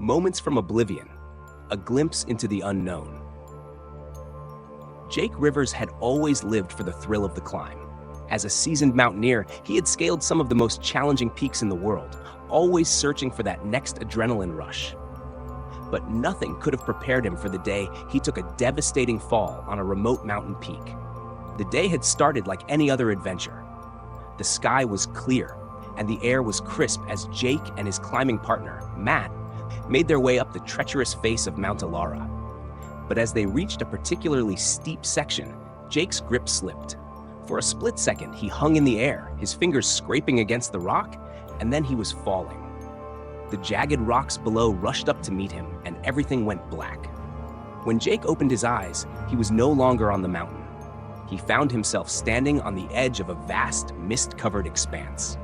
Moments from Oblivion, a glimpse into the unknown. Jake Rivers had always lived for the thrill of the climb. As a seasoned mountaineer, he had scaled some of the most challenging peaks in the world, always searching for that next adrenaline rush. But nothing could have prepared him for the day he took a devastating fall on a remote mountain peak. The day had started like any other adventure. The sky was clear, and the air was crisp as Jake and his climbing partner, Matt, made their way up the treacherous face of Mount Alara. But as they reached a particularly steep section, Jake's grip slipped. For a split second, he hung in the air, his fingers scraping against the rock, and then he was falling. The jagged rocks below rushed up to meet him, and everything went black. When Jake opened his eyes, he was no longer on the mountain. He found himself standing on the edge of a vast, mist-covered expanse.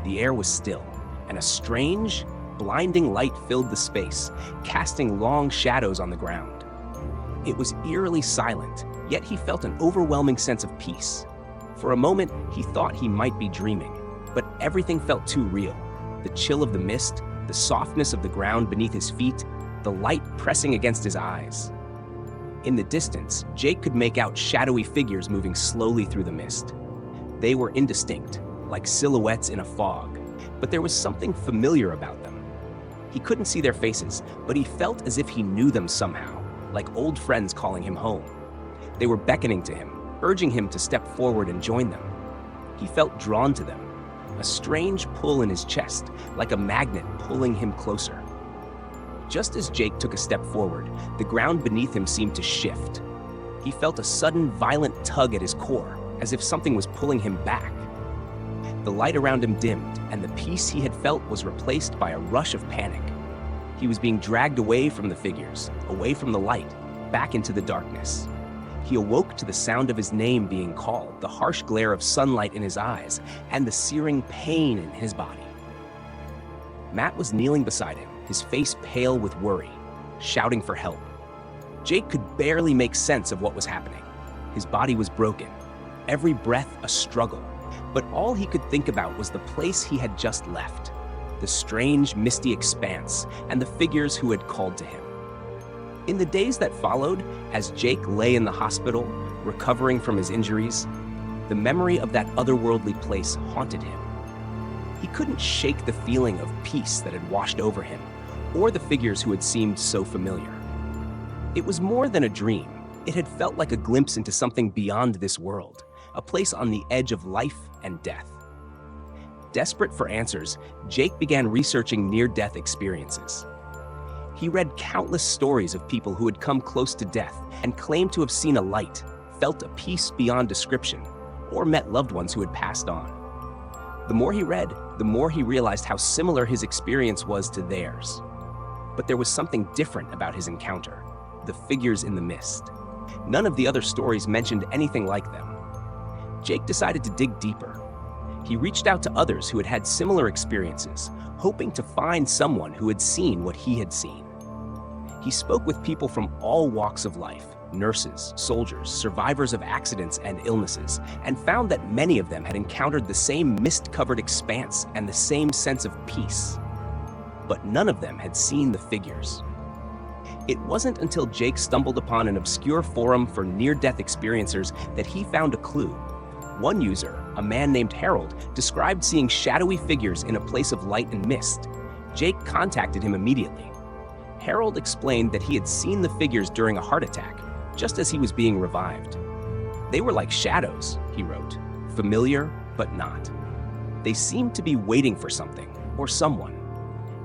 The air was still, and a strange, blinding light filled the space, casting long shadows on the ground. It was eerily silent, yet he felt an overwhelming sense of peace. For a moment, he thought he might be dreaming, but everything felt too real. The chill of the mist, the softness of the ground beneath his feet, the light pressing against his eyes. In the distance, Jake could make out shadowy figures moving slowly through the mist. They were indistinct, like silhouettes in a fog, but there was something familiar about them. He couldn't see their faces, but he felt as if he knew them somehow, like old friends calling him home. They were beckoning to him, urging him to step forward and join them. He felt drawn to them, a strange pull in his chest, like a magnet pulling him closer. Just as Jake took a step forward, the ground beneath him seemed to shift. He felt a sudden, violent tug at his core, as if something was pulling him back. The light around him dimmed, and the peace he had felt was replaced by a rush of panic. He was being dragged away from the figures, away from the light, back into the darkness. He awoke to the sound of his name being called, the harsh glare of sunlight in his eyes, and the searing pain in his body. Matt was kneeling beside him, his face pale with worry, shouting for help. Jake could barely make sense of what was happening. His body was broken, every breath a struggle, but all he could think about was the place he had just left, the strange, misty expanse, and the figures who had called to him. In the days that followed, as Jake lay in the hospital, recovering from his injuries, the memory of that otherworldly place haunted him. He couldn't shake the feeling of peace that had washed over him, or the figures who had seemed so familiar. It was more than a dream. It had felt like a glimpse into something beyond this world, a place on the edge of life and death. Desperate for answers, Jake began researching near-death experiences. He read countless stories of people who had come close to death and claimed to have seen a light, felt a peace beyond description, or met loved ones who had passed on. The more he read, the more he realized how similar his experience was to theirs. But there was something different about his encounter, the figures in the mist. None of the other stories mentioned anything like them. Jake decided to dig deeper. He reached out to others who had had similar experiences, hoping to find someone who had seen what he had seen. He spoke with people from all walks of life, nurses, soldiers, survivors of accidents and illnesses, and found that many of them had encountered the same mist-covered expanse and the same sense of peace. But none of them had seen the figures. It wasn't until Jake stumbled upon an obscure forum for near-death experiencers that he found a clue. One user, a man named Harold, described seeing shadowy figures in a place of light and mist. Jake contacted him immediately. Harold explained that he had seen the figures during a heart attack, just as he was being revived. They were like shadows, he wrote, familiar but not. They seemed to be waiting for something or someone.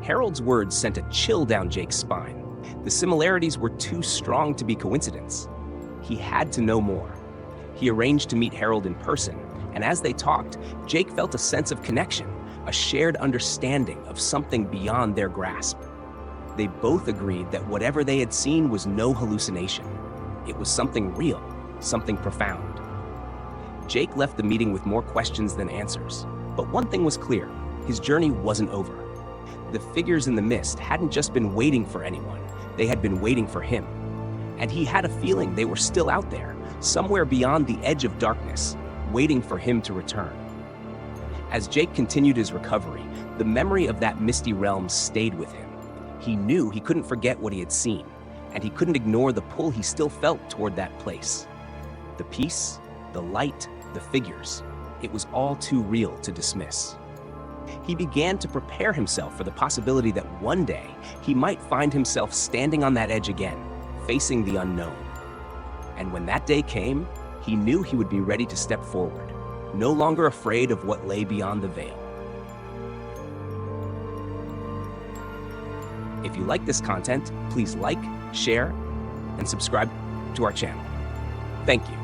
Harold's words sent a chill down Jake's spine. The similarities were too strong to be coincidence. He had to know more. He arranged to meet Harold in person, and as they talked, Jake felt a sense of connection, a shared understanding of something beyond their grasp. They both agreed that whatever they had seen was no hallucination. It was something real, something profound. Jake left the meeting with more questions than answers, but one thing was clear: his journey wasn't over. The figures in the mist hadn't just been waiting for anyone, they had been waiting for him. And he had a feeling they were still out there, somewhere beyond the edge of darkness, waiting for him to return. As Jake continued his recovery, the memory of that misty realm stayed with him. He knew he couldn't forget what he had seen, and he couldn't ignore the pull he still felt toward that place. The peace, the light, the figures, it was all too real to dismiss. He began to prepare himself for the possibility that one day he might find himself standing on that edge again, facing the unknown. And when that day came, he knew he would be ready to step forward, no longer afraid of what lay beyond the veil. If you like this content, please like, share, and subscribe to our channel. Thank you.